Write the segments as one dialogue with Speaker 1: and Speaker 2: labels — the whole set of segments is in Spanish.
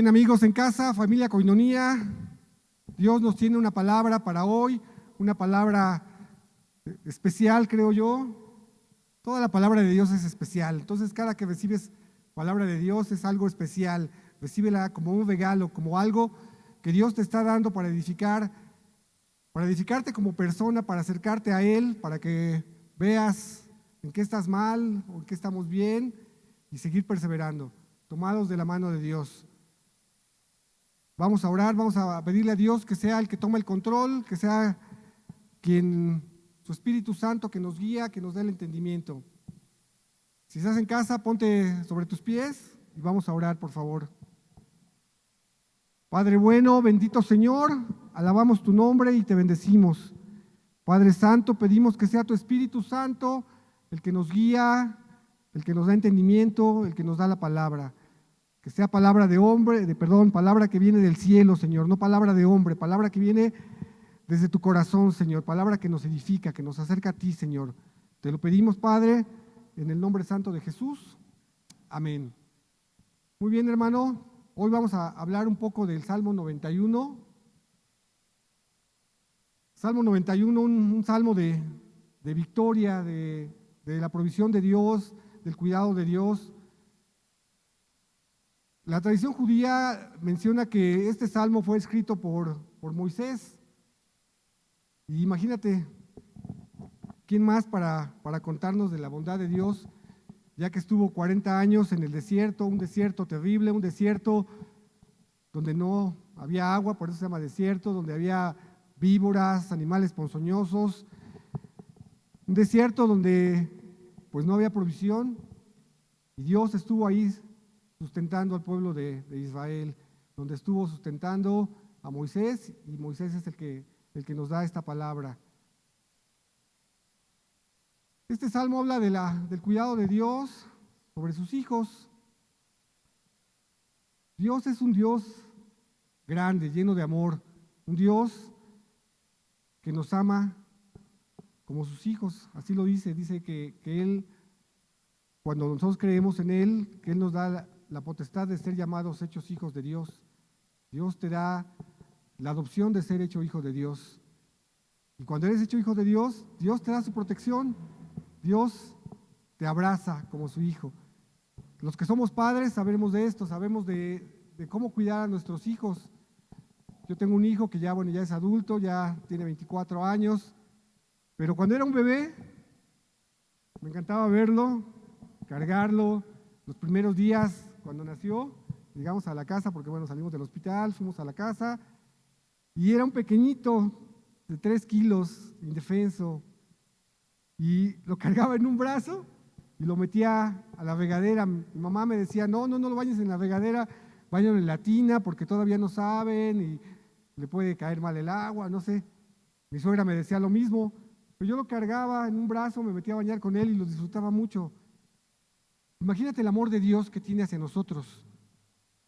Speaker 1: Bien, amigos en casa, familia Koinonía, Dios nos tiene una palabra para hoy, una palabra especial, creo yo. Toda la palabra de Dios es especial, entonces cada que recibes palabra de Dios es algo especial. Recíbela como un regalo, como algo que Dios te está dando para edificarte como persona, para acercarte a Él, para que veas en qué estás mal o en qué estamos bien y seguir perseverando, tomados de la mano de Dios. Vamos a orar, vamos a pedirle a Dios que sea el que tome el control, que sea su Espíritu Santo que nos guía, que nos dé el entendimiento. Si estás en casa, ponte sobre tus pies y vamos a orar, por favor. Padre bueno, bendito Señor, alabamos tu nombre y te bendecimos. Padre Santo, pedimos que sea tu Espíritu Santo el que nos guía, el que nos da entendimiento, el que nos da la palabra. Que sea palabra palabra que viene del cielo, Señor, no palabra de hombre, palabra que viene desde tu corazón, Señor, palabra que nos edifica, que nos acerca a ti, Señor. Te lo pedimos, Padre, en el nombre santo de Jesús. Amén. Muy bien, hermano, hoy vamos a hablar un poco del Salmo 91. Salmo 91, un salmo de victoria, de la provisión de Dios, del cuidado de Dios. La tradición judía menciona que este salmo fue escrito por Moisés. Y imagínate, ¿quién más para contarnos de la bondad de Dios, ya que estuvo 40 años en el desierto, un desierto terrible, un desierto donde no había agua, por eso se llama desierto, donde había víboras, animales ponzoñosos, un desierto donde pues no había provisión, y Dios estuvo ahí sustentando al pueblo de Israel, donde estuvo sustentando a Moisés, y Moisés es el que nos da esta palabra. Este salmo habla del cuidado de Dios sobre sus hijos. Dios es un Dios grande, lleno de amor, un Dios que nos ama como sus hijos, así lo dice que Él, cuando nosotros creemos en Él, que Él nos da la potestad de ser llamados hechos hijos de Dios. Dios te da la adopción de ser hecho hijo de Dios. Y cuando eres hecho hijo de Dios, Dios te da su protección. Dios te abraza como su hijo. Los que somos padres sabemos de esto, sabemos de cómo cuidar a nuestros hijos. Yo tengo un hijo que ya es adulto, ya tiene 24 años, pero cuando era un bebé, me encantaba verlo, cargarlo. Los primeros días, cuando nació, llegamos a la casa, porque salimos del hospital, fuimos a la casa, y era un pequeñito de 3 kilos, indefenso, y lo cargaba en un brazo y lo metía a la regadera. Mi mamá me decía, no lo bañes en la regadera, báñalo en la tina, porque todavía no saben y le puede caer mal el agua, no sé. Mi suegra me decía lo mismo, pero yo lo cargaba en un brazo, me metía a bañar con él y lo disfrutaba mucho. Imagínate el amor de Dios que tiene hacia nosotros,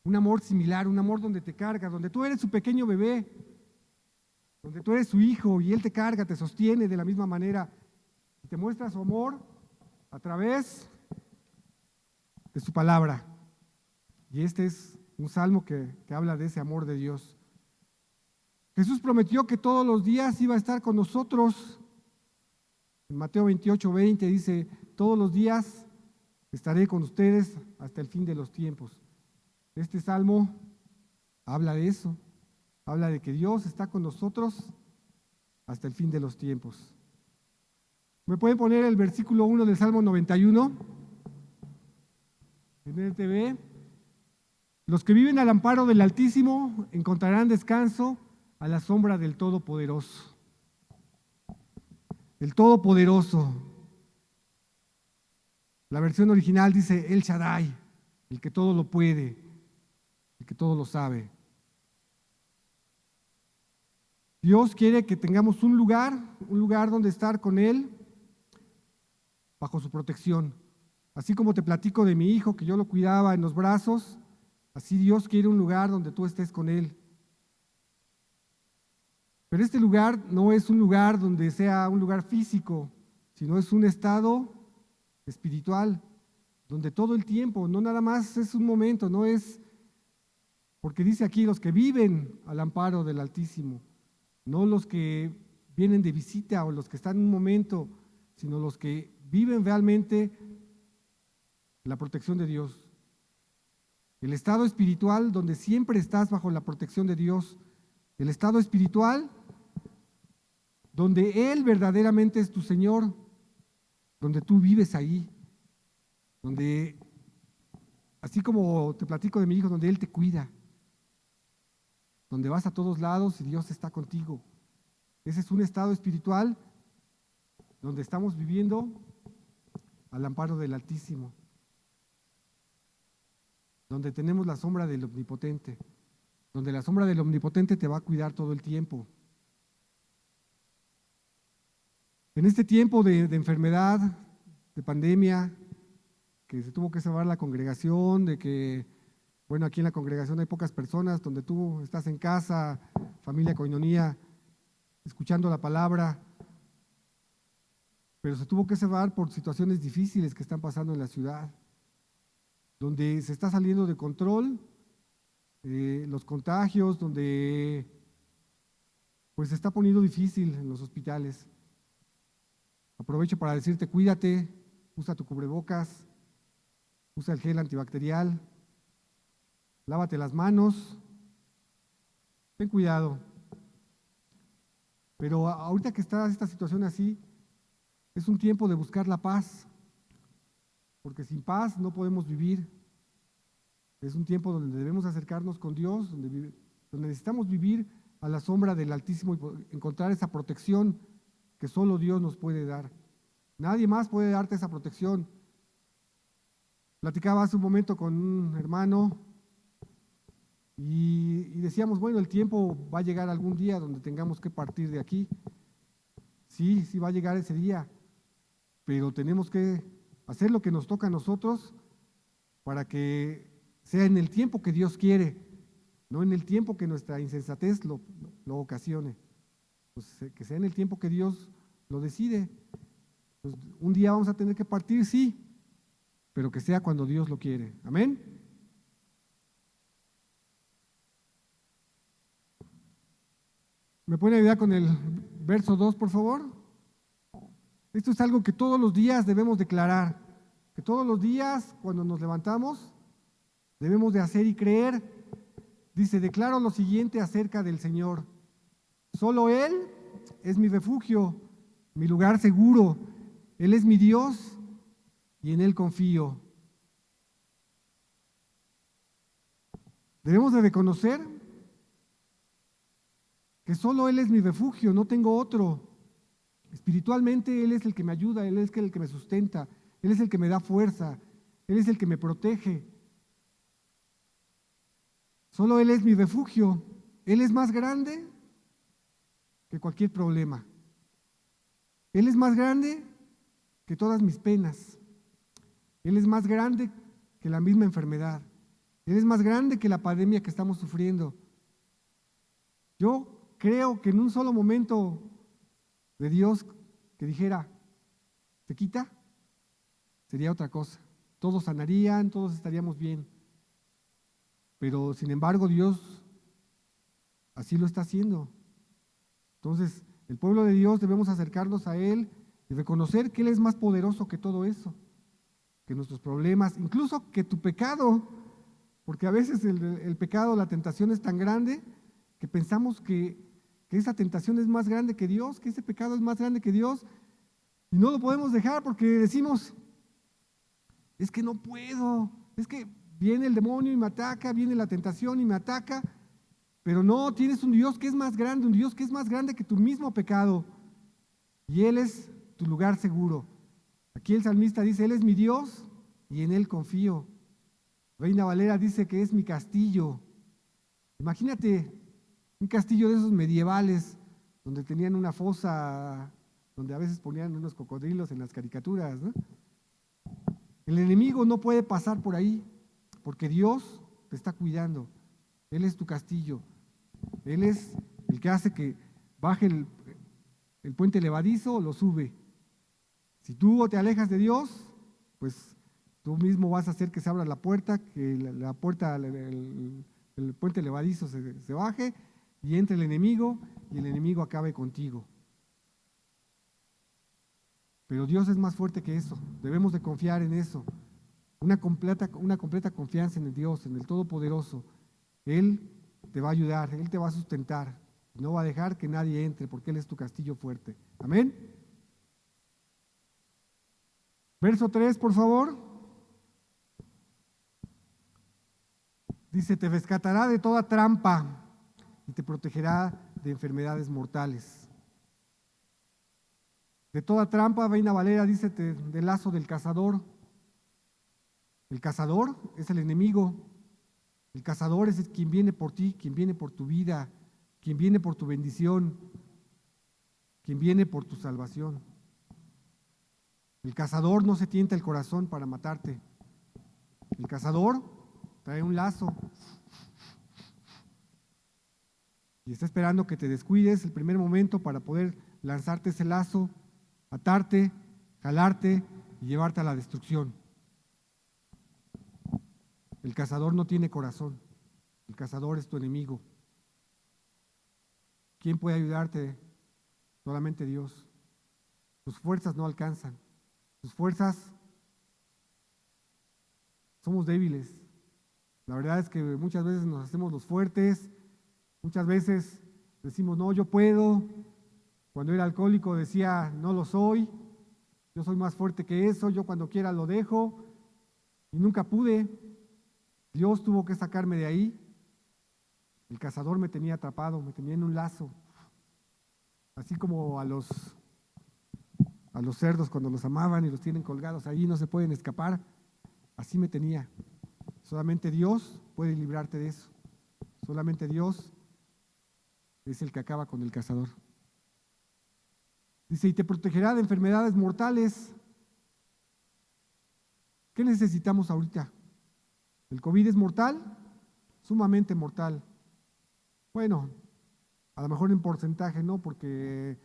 Speaker 1: un amor similar, un amor donde te carga, donde tú eres su pequeño bebé, donde tú eres su hijo y Él te carga, te sostiene de la misma manera y te muestra su amor a través de su palabra. Y este es un salmo que habla de ese amor de Dios. Jesús prometió que todos los días iba a estar con nosotros. En Mateo 28:20 dice, todos los días estaré con ustedes hasta el fin de los tiempos. Este salmo habla de eso, habla de que Dios está con nosotros hasta el fin de los tiempos. ¿Me pueden poner el versículo 1 del Salmo 91? En el TV. Los que viven al amparo del Altísimo encontrarán descanso a la sombra del Todopoderoso. El Todopoderoso. La versión original dice El Shaddai, el que todo lo puede, el que todo lo sabe. Dios quiere que tengamos un lugar donde estar con Él, bajo su protección. Así como te platico de mi hijo, que yo lo cuidaba en los brazos, así Dios quiere un lugar donde tú estés con Él. Pero este lugar no es un lugar donde sea un lugar físico, sino es un estado espiritual, donde todo el tiempo, no nada más es un momento, no es Porque dice aquí los que viven al amparo del Altísimo, no los que vienen de visita o los que están en un momento, sino los que viven realmente la protección de Dios. El estado espiritual donde siempre estás bajo la protección de Dios. El estado espiritual donde Él verdaderamente es tu Señor, donde tú vives ahí, donde, así como te platico de mi hijo, donde Él te cuida, donde vas a todos lados y Dios está contigo. Ese es un estado espiritual donde estamos viviendo al amparo del Altísimo, donde tenemos la sombra del Omnipotente, donde la sombra del Omnipotente te va a cuidar todo el tiempo. En este tiempo de enfermedad, de pandemia, que se tuvo que cerrar la congregación, de que, bueno, aquí en la congregación hay pocas personas, donde tú estás en casa, familia Koinonía, escuchando la palabra, pero se tuvo que cerrar por situaciones difíciles que están pasando en la ciudad, donde se está saliendo de control los contagios, donde pues se está poniendo difícil en los hospitales. Aprovecho para decirte, cuídate, usa tu cubrebocas, usa el gel antibacterial, lávate las manos, ten cuidado. Pero ahorita que está esta situación así, es un tiempo de buscar la paz, porque sin paz no podemos vivir. Es un tiempo donde debemos acercarnos con Dios, donde necesitamos vivir a la sombra del Altísimo y encontrar esa protección que solo Dios nos puede dar. Nadie más puede darte esa protección. Platicaba hace un momento con un hermano y decíamos, bueno, el tiempo va a llegar algún día donde tengamos que partir de aquí. Sí, sí va a llegar ese día, pero tenemos que hacer lo que nos toca a nosotros para que sea en el tiempo que Dios quiere, no en el tiempo que nuestra insensatez lo ocasione. Pues que sea en el tiempo que Dios lo decide. Pues un día vamos a tener que partir, sí, pero que sea cuando Dios lo quiere. Amén. ¿Me pueden ayudar con el verso 2, por favor? Esto es algo que todos los días debemos declarar, que todos los días cuando nos levantamos debemos de hacer y creer. Dice, declaro lo siguiente acerca del Señor. Solo Él es mi refugio, mi lugar seguro. Él es mi Dios y en Él confío. Debemos de reconocer que solo Él es mi refugio, no tengo otro. Espiritualmente Él es el que me ayuda, Él es el que me sustenta, Él es el que me da fuerza, Él es el que me protege. Solo Él es mi refugio. Él es más grande que cualquier problema. Él es más grande que todas mis penas. Él es más grande que la misma enfermedad. Él es más grande que la pandemia que estamos sufriendo. Yo creo que en un solo momento de Dios que dijera, ¿se quita? Sería otra cosa. Todos sanarían, todos estaríamos bien. Pero sin embargo Dios así lo está haciendo. Entonces, el pueblo de Dios debemos acercarnos a Él y reconocer que Él es más poderoso que todo eso, que nuestros problemas, incluso que tu pecado, porque a veces el pecado, la tentación es tan grande que pensamos que esa tentación es más grande que Dios, que ese pecado es más grande que Dios, y no lo podemos dejar porque decimos, es que no puedo, es que viene el demonio y me ataca, viene la tentación y me ataca, pero no, tienes un Dios que es más grande, un Dios que es más grande que tu mismo pecado, y Él es tu lugar seguro. Aquí el salmista dice, Él es mi Dios y en Él confío. Reina Valera dice que es mi castillo. Imagínate un castillo de esos medievales, donde tenían una fosa, donde a veces ponían unos cocodrilos en las caricaturas, ¿no? El enemigo no puede pasar por ahí, porque Dios te está cuidando. Él es tu castillo. Él es el que hace que baje el puente levadizo o lo sube. Si tú te alejas de Dios, pues tú mismo vas a hacer que se abra la puerta, que la puerta el puente levadizo se baje y entre el enemigo y el enemigo acabe contigo. Pero Dios es más fuerte que eso, debemos de confiar en eso, una completa confianza en el Dios, en el Todopoderoso. Él te va a ayudar, Él te va a sustentar, no va a dejar que nadie entre porque Él es tu castillo fuerte. Amén. Verso 3, por favor. Dice, te rescatará de toda trampa y te protegerá de enfermedades mortales. De toda trampa, Reina Valera dice, del lazo del cazador. El cazador es el enemigo. El cazador es quien viene por ti, quien viene por tu vida, quien viene por tu bendición, quien viene por tu salvación. El cazador no se tienta el corazón para matarte. El cazador trae un lazo y está esperando que te descuides el primer momento para poder lanzarte ese lazo, atarte, jalarte y llevarte a la destrucción. El cazador no tiene corazón, el cazador es tu enemigo. ¿Quién puede ayudarte? Solamente Dios. Tus fuerzas no alcanzan, tus fuerzas somos débiles. La verdad es que muchas veces nos hacemos los fuertes, muchas veces decimos, no, yo puedo. Cuando era alcohólico decía, no lo soy, yo soy más fuerte que eso, yo cuando quiera lo dejo, y nunca pude. Dios tuvo que sacarme de ahí. El cazador me tenía atrapado, me tenía en un lazo, así como a los cerdos cuando los amaban y los tienen colgados ahí, no se pueden escapar, así me tenía. Solamente Dios puede librarte de eso. Solamente Dios es el que acaba con el cazador. Dice, y te protegerá de enfermedades mortales. ¿Qué necesitamos ahorita? ¿El COVID es mortal? Sumamente mortal. Bueno, a lo mejor en porcentaje no, porque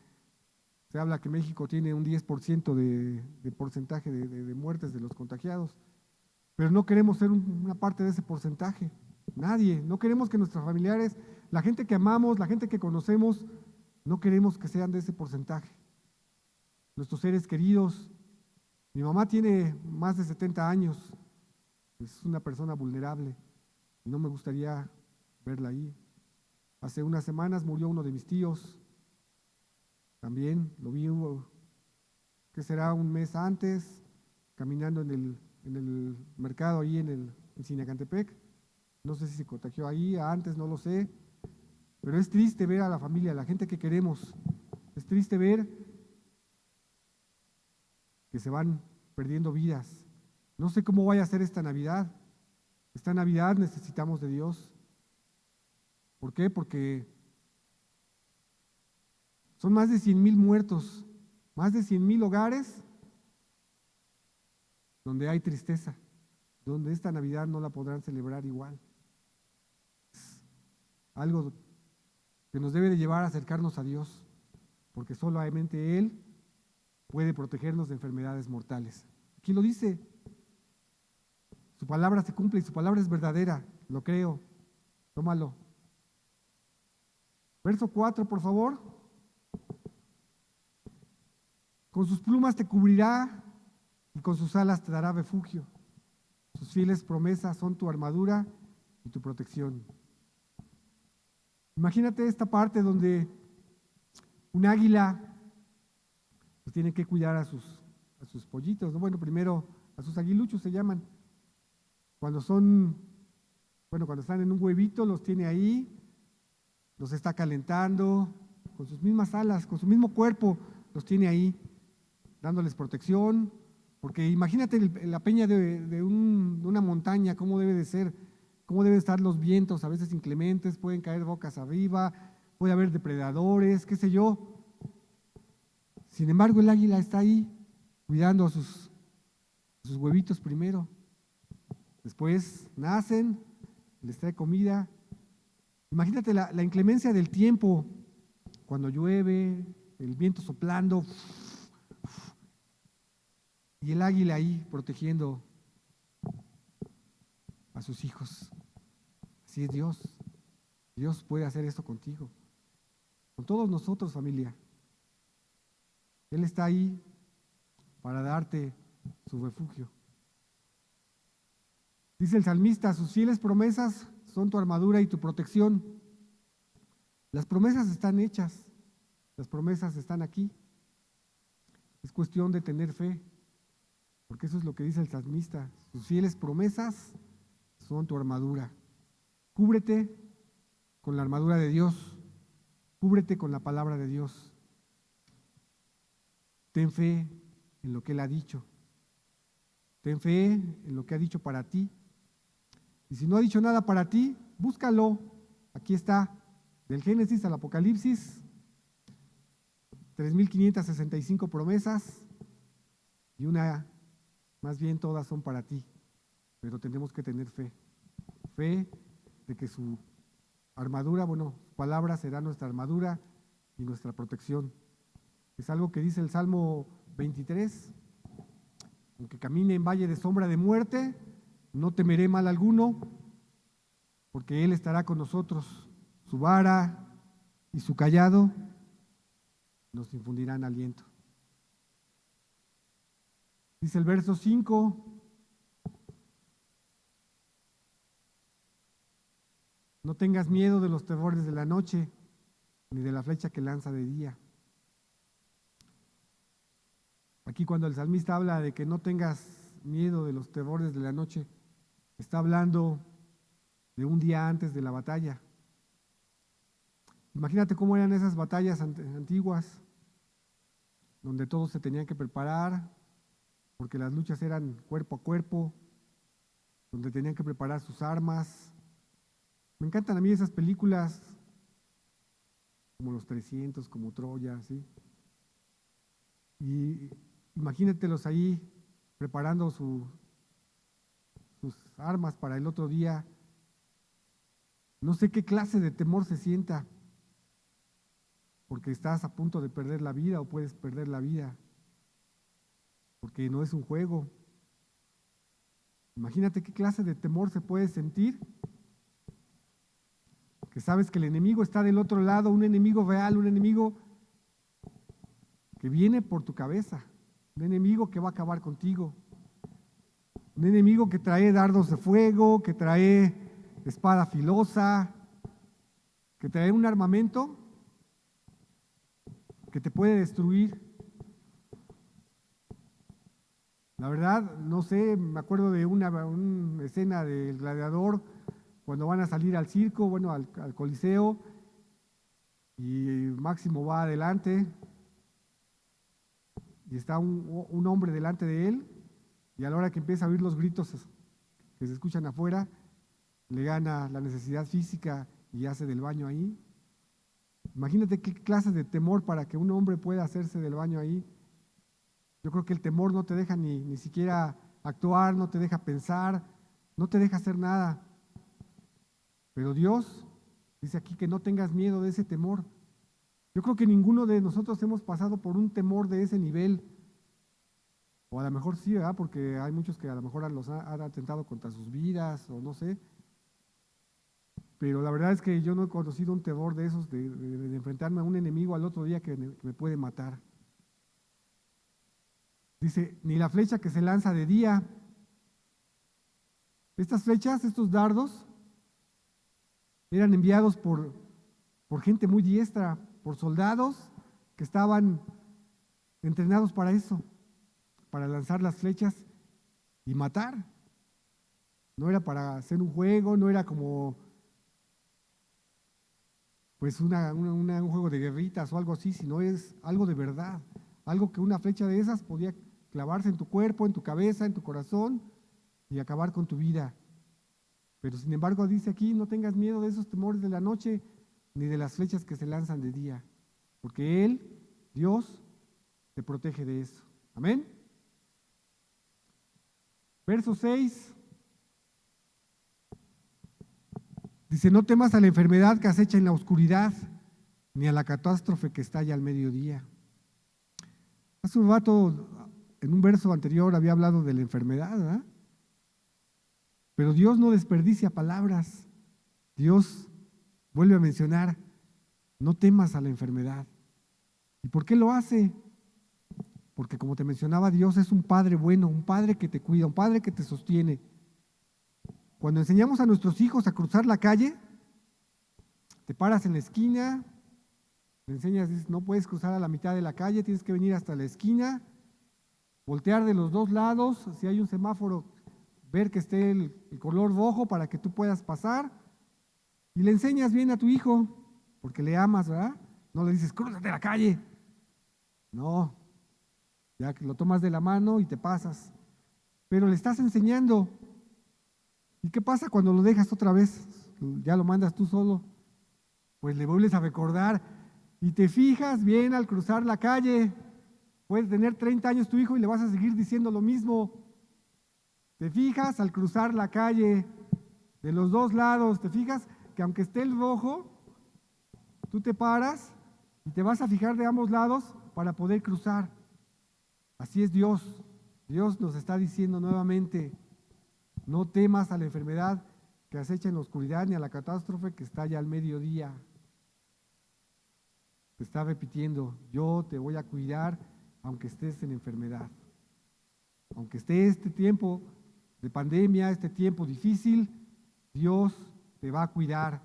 Speaker 1: se habla que México tiene un 10% de porcentaje de muertes de los contagiados. Pero no queremos ser una parte de ese porcentaje. Nadie. No queremos que nuestros familiares, la gente que amamos, la gente que conocemos, no queremos que sean de ese porcentaje. Nuestros seres queridos. Mi mamá tiene más de 70 años. Es una persona vulnerable. Y no me gustaría verla ahí. Hace unas semanas murió uno de mis tíos. También lo vi, que será un mes antes, caminando en el mercado ahí en Sinacantepec. No sé si se contagió ahí, antes, no lo sé. Pero es triste ver a la familia, a la gente que queremos. Es triste ver que se van perdiendo vidas. No sé cómo vaya a ser esta Navidad. Esta Navidad necesitamos de Dios. ¿Por qué? Porque son más de 100,000 muertos, más de 100,000 hogares donde hay tristeza, donde esta Navidad no la podrán celebrar igual. Es algo que nos debe de llevar a acercarnos a Dios, porque solamente Él puede protegernos de enfermedades mortales. Aquí lo dice, su palabra se cumple y su palabra es verdadera, lo creo, tómalo. Verso 4, por favor. Con sus plumas te cubrirá y con sus alas te dará refugio. Sus fieles promesas son tu armadura y tu protección. Imagínate esta parte donde un águila pues tiene que cuidar a sus pollitos, ¿no? Bueno, primero a sus aguiluchos se llaman. Cuando están en un huevito, los tiene ahí, los está calentando, con sus mismas alas, con su mismo cuerpo, los tiene ahí, dándoles protección, porque imagínate la peña de una montaña, cómo debe de ser, cómo deben estar los vientos, a veces inclementes, pueden caer bocas arriba, puede haber depredadores, qué sé yo. Sin embargo, el águila está ahí, cuidando a sus huevitos primero. Después nacen, les trae comida. Imagínate la inclemencia del tiempo, cuando llueve, el viento soplando, y el águila ahí protegiendo a sus hijos. Así es Dios. Dios puede hacer esto contigo, con todos nosotros, familia. Él está ahí para darte su refugio. Dice el salmista, sus fieles promesas son tu armadura y tu protección. Las promesas están hechas, las promesas están aquí. Es cuestión de tener fe, porque eso es lo que dice el salmista. Sus fieles promesas son tu armadura. Cúbrete con la armadura de Dios, cúbrete con la palabra de Dios. Ten fe en lo que Él ha dicho. Ten fe en lo que ha dicho para ti. Y si no ha dicho nada para ti, búscalo. Aquí está, del Génesis al Apocalipsis, 3,565 promesas y más bien todas son para ti. Pero tenemos que tener fe. Fe de que su armadura, su palabra será nuestra armadura y nuestra protección. Es algo que dice el Salmo 23. Aunque camine en valle de sombra de muerte, no temeré mal alguno, porque Él estará con nosotros. Su vara y su cayado nos infundirán aliento. Dice el verso 5, no tengas miedo de los terrores de la noche, ni de la flecha que lanza de día. Aquí cuando el salmista habla de que no tengas miedo de los terrores de la noche, está hablando de un día antes de la batalla. Imagínate cómo eran esas batallas antiguas, donde todos se tenían que preparar, porque las luchas eran cuerpo a cuerpo, donde tenían que preparar sus armas. Me encantan a mí esas películas, como Los 300, como Troya, ¿sí? Y imagínatelos ahí preparando sus armas para el otro día. No sé qué clase de temor se sienta, porque estás a punto de perder la vida o puedes perder la vida, porque no es un juego. Imagínate qué clase de temor se puede sentir, que sabes que el enemigo está del otro lado, un enemigo real, un enemigo que viene por tu cabeza, un enemigo que va a acabar contigo, un enemigo que trae dardos de fuego, que trae espada filosa, que trae un armamento que te puede destruir. La verdad, no sé, me acuerdo de una escena del Gladiador, cuando van a salir al circo, al Coliseo, y Máximo va adelante, y está un hombre delante de él, y a la hora que empieza a oír los gritos que se escuchan afuera, le gana la necesidad física y hace del baño ahí. Imagínate qué clase de temor para que un hombre pueda hacerse del baño ahí. Yo creo que el temor no te deja ni siquiera actuar, no te deja pensar, no te deja hacer nada. Pero Dios dice aquí que no tengas miedo de ese temor. Yo creo que ninguno de nosotros hemos pasado por un temor de ese nivel. O a lo mejor sí, ¿verdad? Porque hay muchos que a lo mejor los han atentado contra sus vidas, o no sé. Pero la verdad es que yo no he conocido un temor de esos, de enfrentarme a un enemigo al otro día que me puede matar. Dice, ni la flecha que se lanza de día. Estas flechas, estos dardos, eran enviados por gente muy diestra, por soldados que estaban entrenados para eso, para lanzar las flechas y matar. No era para hacer un juego, no era como pues un juego de guerritas o algo así, sino es algo de verdad, algo que una flecha de esas podía clavarse en tu cuerpo, en tu cabeza, en tu corazón y acabar con tu vida. Pero sin embargo dice aquí, no tengas miedo de esos temores de la noche, ni de las flechas que se lanzan de día, porque Él, Dios, te protege de eso. Amén. Verso 6. Dice, no temas a la enfermedad que acecha en la oscuridad, ni a la catástrofe que estalla al mediodía. Hace un rato, en un verso anterior, había hablado de la enfermedad, ¿verdad? Pero Dios no desperdicia palabras. Dios vuelve a mencionar, no temas a la enfermedad. ¿Y por qué lo hace? Porque como te mencionaba, Dios es un Padre bueno, un Padre que te cuida, un Padre que te sostiene. Cuando enseñamos a nuestros hijos a cruzar la calle, te paras en la esquina, le enseñas, dices, no puedes cruzar a la mitad de la calle, tienes que venir hasta la esquina, voltear de los dos lados, si hay un semáforo, ver que esté el color rojo para que tú puedas pasar, y le enseñas bien a tu hijo, porque le amas, ¿verdad? No le dices, crúzate la calle. No, ya que lo tomas de la mano y te pasas, pero le estás enseñando. ¿Y qué pasa cuando lo dejas otra vez? Ya lo mandas tú solo. Pues le vuelves a recordar y te fijas bien al cruzar la calle. Puedes tener 30 años tu hijo y le vas a seguir diciendo lo mismo. Te fijas al cruzar la calle de los dos lados, te fijas que aunque esté el rojo, tú te paras y te vas a fijar de ambos lados para poder cruzar. Así es Dios. Dios nos está diciendo nuevamente, no temas a la enfermedad que acecha en la oscuridad ni a la catástrofe que está ya al mediodía. Te está repitiendo, yo te voy a cuidar aunque estés en enfermedad. Aunque esté este tiempo de pandemia, este tiempo difícil, Dios te va a cuidar.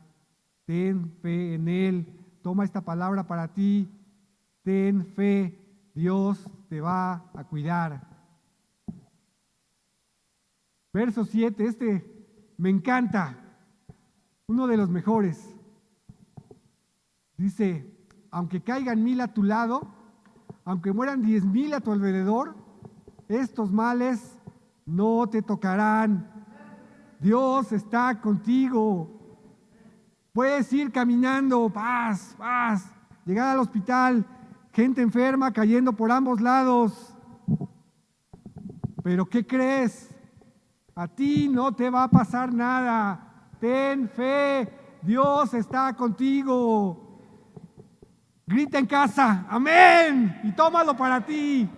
Speaker 1: Ten fe en Él. Toma esta palabra para ti. Ten fe. Dios te va a cuidar. Verso 7, este me encanta. Uno de los mejores. Dice, aunque caigan 1000 a tu lado, aunque mueran 10,000 a tu alrededor, estos males no te tocarán. Dios está contigo. Puedes ir caminando, paz, llegar al hospital, gente enferma cayendo por ambos lados. Pero ¿qué crees? A ti no te va a pasar nada. Ten fe, Dios está contigo. Grita en casa, amén, y tómalo para ti.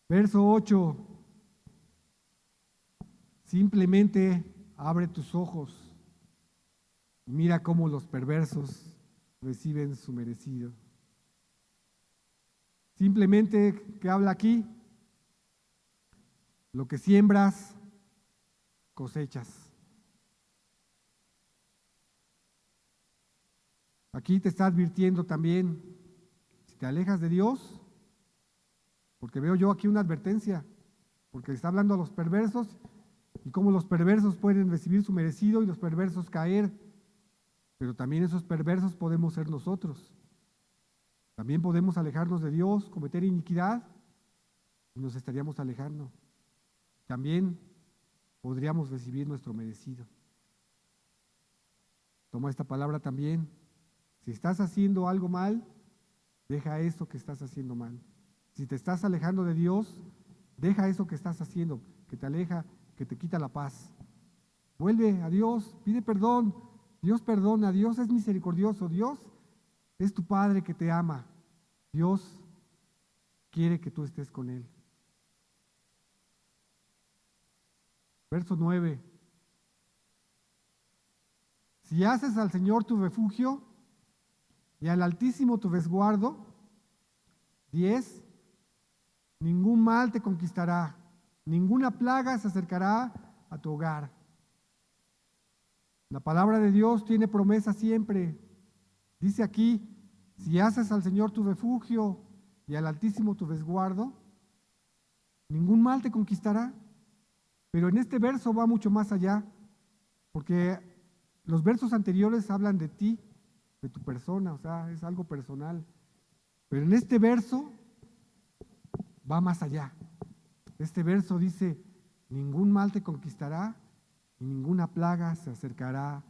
Speaker 1: Verso 8. Simplemente abre tus ojos y mira cómo los perversos reciben su merecido. Simplemente, ¿qué habla aquí? Lo que siembras, cosechas. Aquí te está advirtiendo también, si te alejas de Dios, porque veo yo aquí una advertencia, porque está hablando a los perversos y cómo los perversos pueden recibir su merecido y los perversos caer, pero también esos perversos podemos ser nosotros. También podemos alejarnos de Dios, cometer iniquidad y nos estaríamos alejando. También podríamos recibir nuestro merecido. Toma esta palabra también. Si estás haciendo algo mal, deja eso que estás haciendo mal. Si te estás alejando de Dios, deja eso que estás haciendo, que te aleja, que te quita la paz. Vuelve a Dios, pide perdón. Dios perdona, Dios es misericordioso, Dios es tu Padre que te ama. Dios quiere que tú estés con Él. Verso 9. Si haces al Señor tu refugio y al Altísimo tu resguardo, 10, ningún mal te conquistará, ninguna plaga se acercará a tu hogar. La palabra de Dios tiene promesa siempre. Dice aquí, si haces al Señor tu refugio y al Altísimo tu resguardo, ningún mal te conquistará. Pero en este verso va mucho más allá, porque los versos anteriores hablan de ti, de tu persona, o sea, es algo personal. Pero en este verso va más allá. Este verso dice, ningún mal te conquistará y ninguna plaga se acercará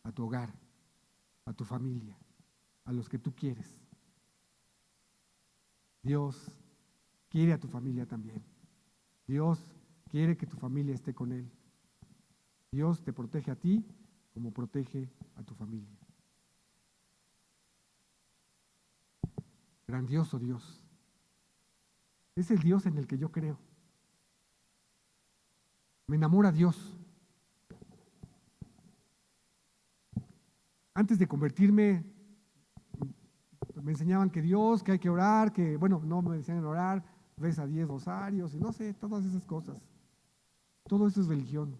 Speaker 1: a tu hogar, a tu familia, a los que tú quieres. Dios quiere a tu familia también. Dios quiere que tu familia esté con Él. Dios te protege a ti como protege a tu familia. Grandioso Dios. Es el Dios en el que yo creo. Me enamora Dios. Antes de convertirme, me enseñaban que Dios, que hay que orar, que, bueno, no me enseñan a orar, reza 10 rosarios y no sé, todas esas cosas. Todo eso es religión.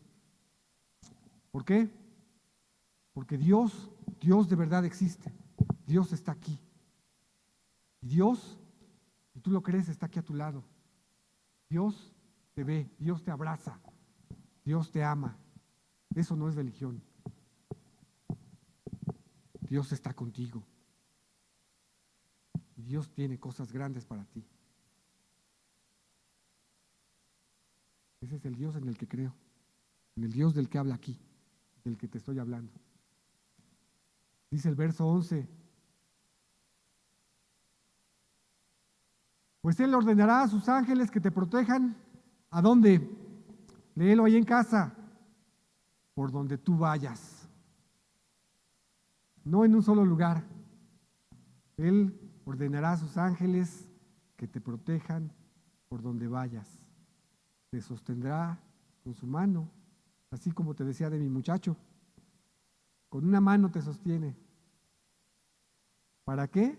Speaker 1: ¿Por qué? Porque Dios de verdad existe. Dios está aquí. Y Dios, y tú lo crees, está aquí a tu lado. Dios te ve, Dios te abraza, Dios te ama. Eso no es religión. Dios está contigo. Y Dios tiene cosas grandes para ti. Ese es el Dios en el que creo, en el Dios del que habla aquí, del que te estoy hablando. Dice el verso 11, pues Él ordenará a sus ángeles que te protejan. ¿A dónde? Léelo ahí en casa, por donde tú vayas. No en un solo lugar. Él ordenará a sus ángeles que te protejan por donde vayas. Te sostendrá con su mano, así como te decía de mi muchacho. Con una mano te sostiene. ¿Para qué?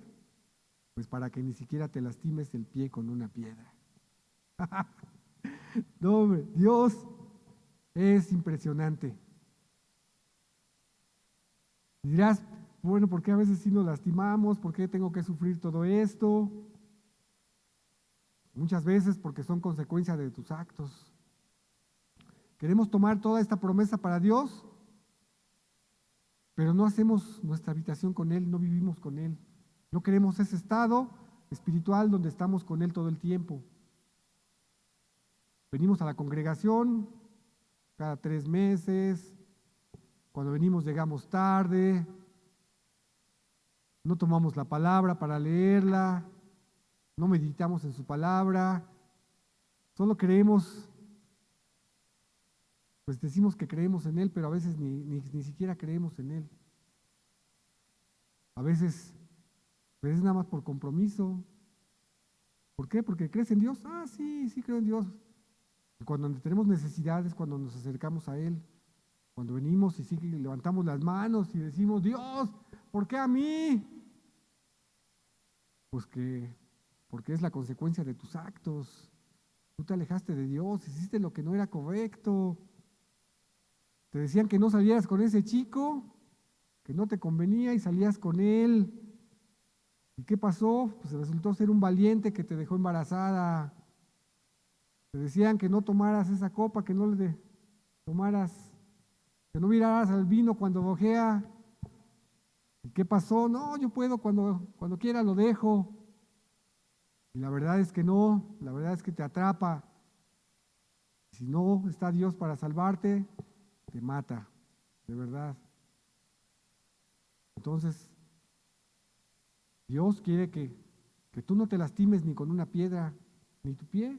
Speaker 1: Pues para que ni siquiera te lastimes el pie con una piedra. No, hombre, Dios es impresionante. Y dirás, bueno, ¿por qué a veces sí nos lastimamos? ¿Por qué tengo que sufrir todo esto? Muchas veces porque son consecuencia de tus actos. Queremos tomar toda esta promesa para Dios, pero no hacemos nuestra habitación con Él, no vivimos con Él. No queremos ese estado espiritual donde estamos con Él todo el tiempo. Venimos a la congregación cada 3 meses, cuando venimos llegamos tarde, no tomamos la palabra para leerla, no meditamos en su palabra, solo creemos, pues decimos que creemos en Él, pero a veces ni siquiera creemos en Él. A veces pues es nada más por compromiso. ¿Por qué? Porque crees en Dios. Ah, sí, sí creo en Dios. Y cuando tenemos necesidades, cuando nos acercamos a Él, cuando venimos y sí levantamos las manos y decimos, Dios, ¿por qué a mí? Pues porque es la consecuencia de tus actos. Tú te alejaste de Dios, hiciste lo que no era correcto. Te decían que no salieras con ese chico, que no te convenía y salías con él. ¿Y qué pasó? Pues resultó ser un valiente que te dejó embarazada. Te decían que no tomaras esa copa, que no le tomaras, que no miraras al vino cuando bojea. ¿Y qué pasó? No, yo puedo, cuando quiera lo dejo. Y la verdad es que no, la verdad es que te atrapa. Si no está Dios para salvarte, te mata, de verdad. Entonces, Dios quiere que tú no te lastimes ni con una piedra, ni tu pie.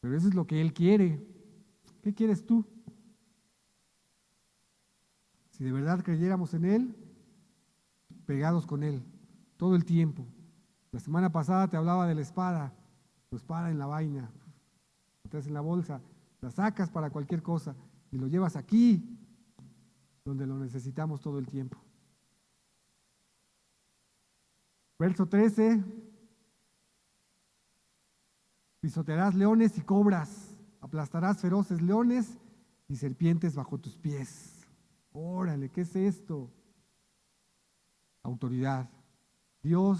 Speaker 1: Pero eso es lo que Él quiere. ¿Qué quieres tú? Si de verdad creyéramos en Él, pegados con Él, todo el tiempo. La semana pasada te hablaba de la espada, tu espada en la vaina, la traes en la bolsa, la sacas para cualquier cosa y lo llevas aquí, donde lo necesitamos todo el tiempo. Verso 13, pisotearás leones y cobras, aplastarás feroces leones y serpientes bajo tus pies. Órale, ¿qué es esto? Autoridad. Dios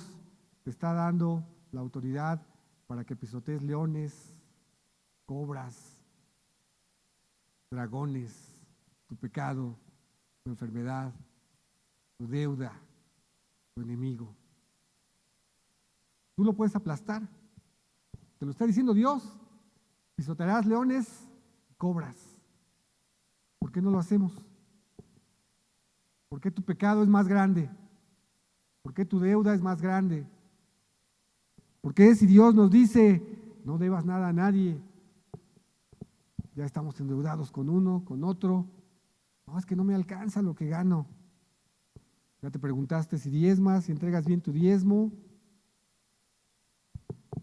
Speaker 1: te está dando la autoridad para que pisotees leones, cobras, dragones, tu pecado, tu enfermedad, tu deuda, tu enemigo. Tú lo puedes aplastar. Te lo está diciendo Dios. Pisotearás leones, cobras. ¿Por qué no lo hacemos? ¿Por qué tu pecado es más grande? ¿Por qué tu deuda es más grande? ¿Por qué si Dios nos dice, no debas nada a nadie, ya estamos endeudados con uno, con otro? No, es que no me alcanza lo que gano. Ya te preguntaste si diezmas, si entregas bien tu diezmo.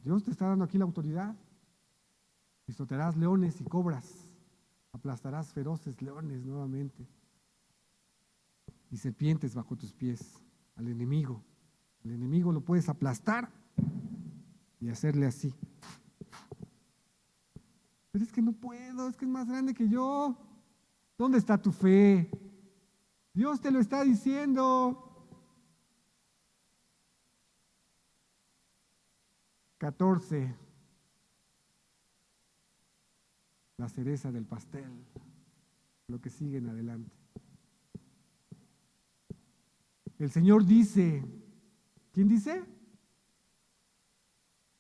Speaker 1: Dios te está dando aquí la autoridad. Pisotearás leones y cobras, aplastarás feroces leones nuevamente y serpientes bajo tus pies. Al enemigo lo puedes aplastar y hacerle así. Pero es que no puedo, es que es más grande que yo. ¿Dónde está tu fe? Dios te lo está diciendo. 14. La cereza del pastel, lo que sigue en adelante. El Señor dice, ¿quién dice?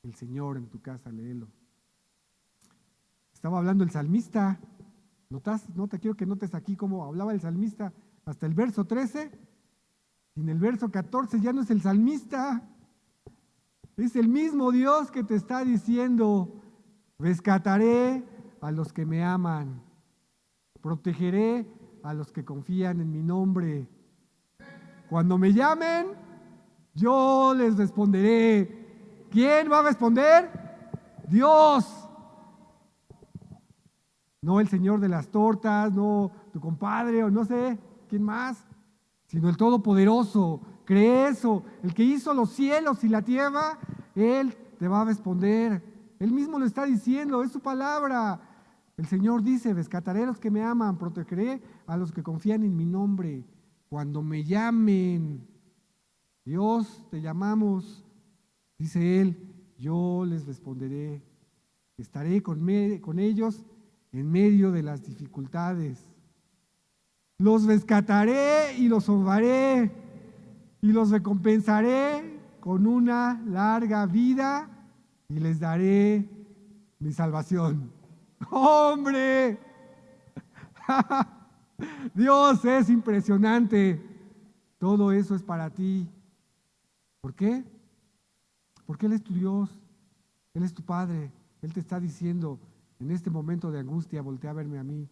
Speaker 1: El Señor en tu casa, léelo. Estaba hablando el salmista. ¿Notas? Quiero que notes aquí cómo hablaba el salmista hasta el verso 13. Y en el verso 14 ya no es el salmista. Es el mismo Dios que te está diciendo, rescataré a los que me aman, protegeré a los que confían en mi nombre. Cuando me llamen, yo les responderé. ¿Quién va a responder? Dios. No el señor de las tortas, no tu compadre o no sé quién más, sino el Todopoderoso. Cree eso, el que hizo los cielos y la tierra, Él te va a responder. Él mismo lo está diciendo, es su palabra. El Señor dice, rescataré a los que me aman, protegeré a los que confían en mi nombre. Cuando me llamen, Dios, te llamamos, dice Él, yo les responderé. Estaré con ellos en medio de las dificultades. Los rescataré y los honraré y los recompensaré con una larga vida y les daré mi salvación. ¡Hombre! Dios es impresionante. Todo eso es para ti. ¿Por qué? Porque Él es tu Dios, Él es tu Padre. Él te está diciendo, en este momento de angustia, voltea a verme a mí.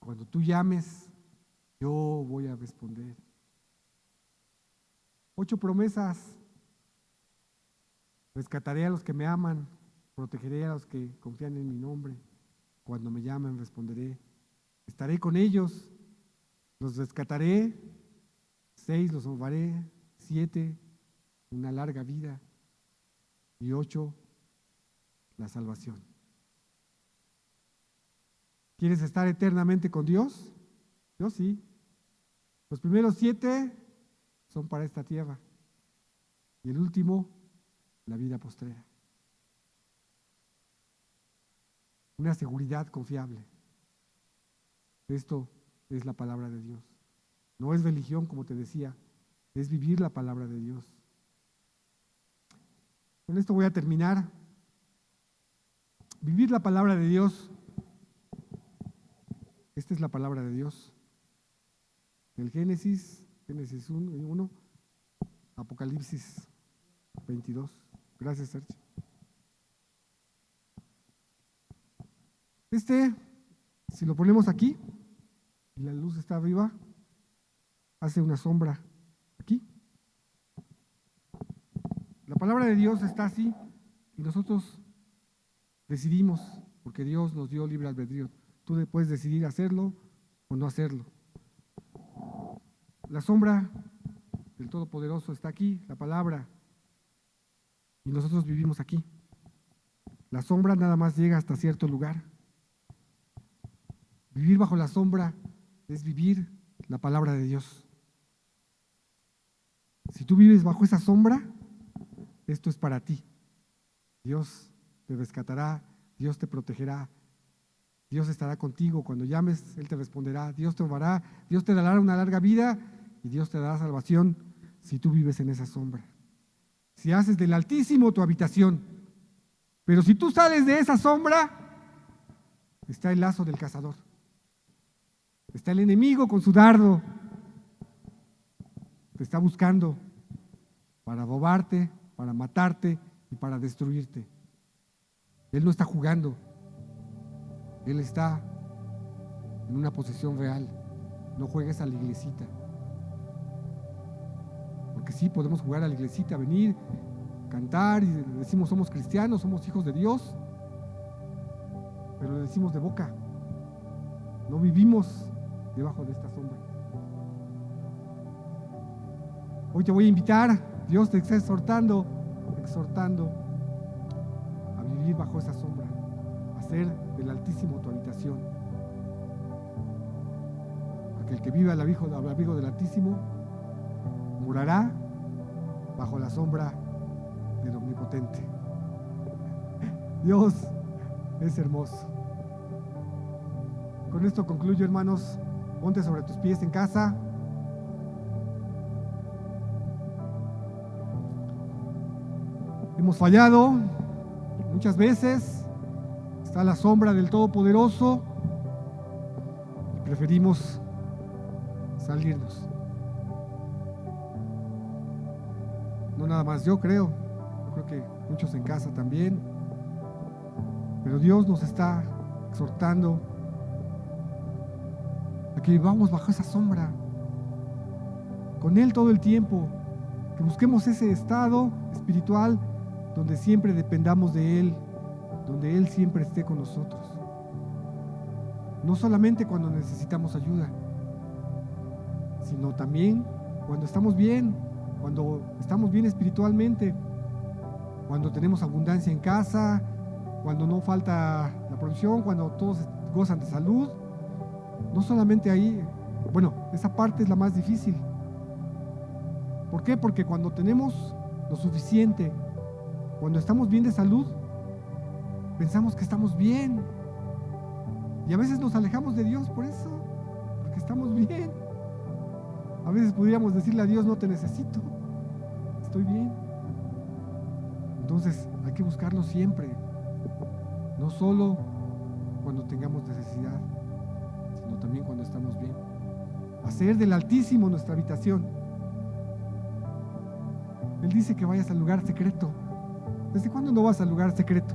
Speaker 1: Cuando tú llames, yo voy a responder. 8 promesas. Rescataré a los que me aman, protegeré a los que confían en mi nombre. Cuando me llamen, responderé. Estaré con ellos, los rescataré. 6, los honraré. 7, una larga vida. Y 8, la salvación. ¿Quieres estar eternamente con Dios? Yo sí. Los primeros 7 son para esta tierra. Y el último, la vida postrera. Una seguridad confiable. Esto es la palabra de Dios. No es religión, como te decía, es vivir la palabra de Dios. Con esto voy a terminar. Vivir la palabra de Dios. Esta es la palabra de Dios. Del Génesis 1, Apocalipsis 22. Gracias, Sergio. Si lo ponemos aquí, y la luz está arriba, hace una sombra aquí. La palabra de Dios está así, y nosotros decidimos, porque Dios nos dio libre albedrío. Tú puedes decidir hacerlo o no hacerlo. La sombra del Todopoderoso está aquí, la palabra, y nosotros vivimos aquí. La sombra nada más llega hasta cierto lugar. Vivir bajo la sombra es vivir la palabra de Dios. Si tú vives bajo esa sombra, esto es para ti. Dios te rescatará, Dios te protegerá, Dios estará contigo. Cuando llames, Él te responderá, Dios te honrará, Dios te dará una larga vida y Dios te dará salvación si tú vives en esa sombra. Si haces del Altísimo tu habitación, pero si tú sales de esa sombra, está el lazo del cazador. Está el enemigo con su dardo. Te está buscando para robarte, para matarte y para destruirte. Él no está jugando. Él está en una posición real. No juegues a la iglesita. Porque sí, podemos jugar a la iglesita, venir, cantar y decimos somos cristianos, somos hijos de Dios, pero lo decimos de boca. No vivimos debajo de esta sombra. Hoy te voy a invitar, Dios te está exhortando a vivir bajo esa sombra, a hacer del Altísimo tu habitación. Porque el que vive al abrigo del Altísimo morará bajo la sombra del Omnipotente. Dios es hermoso. Con esto concluyo, hermanos. Ponte sobre tus pies en casa. Hemos fallado muchas veces. Está la sombra del Todopoderoso y preferimos salirnos. No nada más yo creo que muchos en casa también. Pero Dios nos está exhortando a que vivamos bajo esa sombra, con Él todo el tiempo, que busquemos ese estado espiritual donde siempre dependamos de Él, donde Él siempre esté con nosotros. No solamente cuando necesitamos ayuda, sino también cuando estamos bien espiritualmente, cuando tenemos abundancia en casa, cuando no falta la provisión, cuando todos gozan de salud. No solamente ahí, esa parte es la más difícil. ¿Por qué? Porque cuando tenemos lo suficiente, cuando estamos bien de salud, pensamos que estamos bien. Y a veces nos alejamos de Dios por eso, porque estamos bien. A veces podríamos decirle a Dios, no te necesito, estoy bien. Entonces hay que buscarlo siempre, no solo cuando tengamos necesidad, sino también cuando estamos bien. Hacer del Altísimo nuestra habitación. Él dice que vayas al lugar secreto. ¿Desde cuándo no vas al lugar secreto?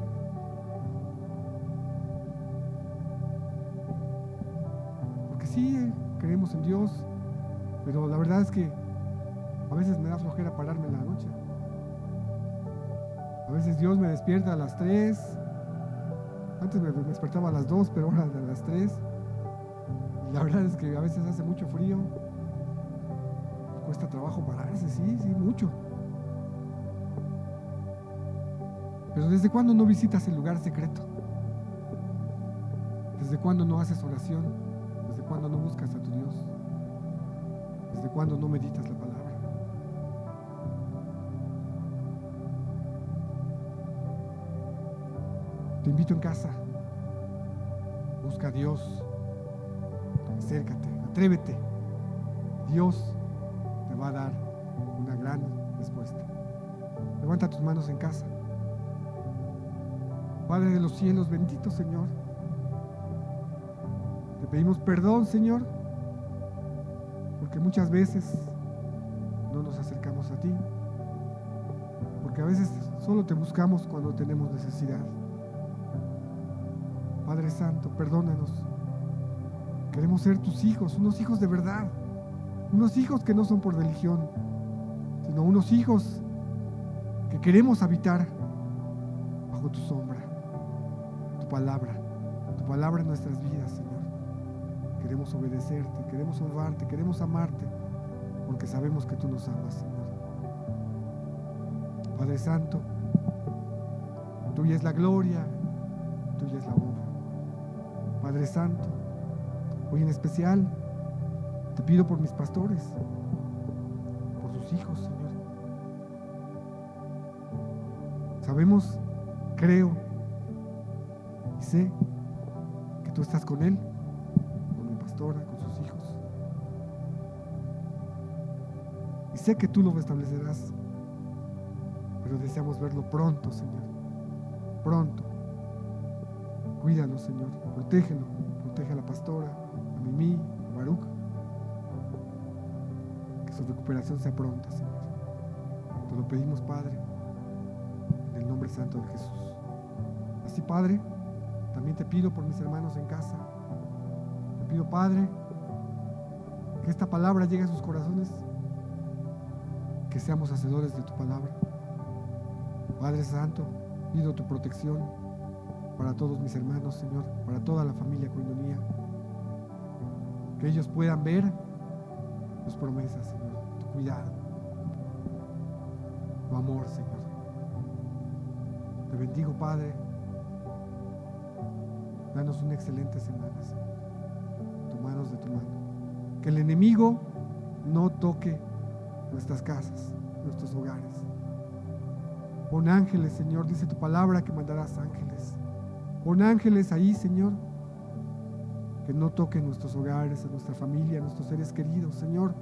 Speaker 1: Porque sí, creemos en Dios, pero la verdad es que a veces me da flojera pararme en la noche. A veces Dios me despierta a las 3. Antes me despertaba a las 2, pero ahora a las 3. Y la verdad es que a veces hace mucho frío. Cuesta trabajo pararse, sí, mucho. Pero ¿desde cuándo no visitas el lugar secreto? ¿Desde cuándo no haces oración? ¿Desde cuándo no buscas a tu Dios? ¿Desde cuándo no meditas la palabra? Te invito en casa. Busca a Dios. Acércate, atrévete. Dios te va a dar una gran respuesta. Levanta tus manos en casa. Padre de los cielos, bendito Señor. Te pedimos perdón, Señor, porque muchas veces no nos acercamos a ti, porque a veces solo te buscamos cuando tenemos necesidad. Padre Santo, perdónanos. Queremos ser tus hijos, unos hijos de verdad, unos hijos que no son por religión, sino unos hijos que queremos habitar bajo tu sombra, tu palabra en nuestras vidas, Señor. Queremos obedecerte, queremos honrarte, queremos amarte, porque sabemos que tú nos amas, Señor. Padre Santo, tuya es la gloria, tuya es la honra. Padre Santo, hoy en especial te pido por mis pastores, por sus hijos, Señor. Sabemos, creo y sé que tú estás con él, con mi pastora, con sus hijos. Y sé que tú lo restablecerás, pero deseamos verlo pronto, Señor. Pronto. Cuídalo, Señor. Protégelo. Protege a la pastora, a Mimi, a Baruch. Que su recuperación sea pronta, Señor. Te lo pedimos, Padre, en el nombre santo de Jesús. Así, Padre, también te pido por mis hermanos en casa. Te pido, Padre, que esta palabra llegue a sus corazones, que seamos hacedores de tu palabra. Padre Santo, pido tu protección. para todos mis hermanos, Señor, para toda la familia Koinonia. Que ellos puedan ver tus promesas, Señor, tu cuidado, tu amor, Señor. Te bendigo, Padre. Danos una excelente semana, Señor. Tomanos de tu mano. Que el enemigo no toque nuestras casas, nuestros hogares. Pon ángeles, Señor, dice tu palabra que mandarás ángeles. Pon ángeles ahí, Señor, que no toquen nuestros hogares, a nuestra familia, a nuestros seres queridos, Señor.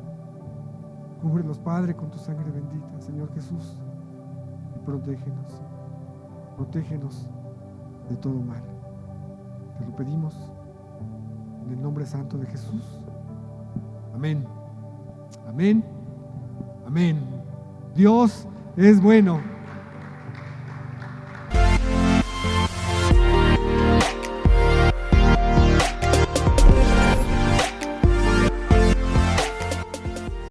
Speaker 1: Cúbrelos, Padre, con tu sangre bendita, Señor Jesús, y protégenos de todo mal. Te lo pedimos en el nombre santo de Jesús. Amén. Amén. Amén. Dios es bueno.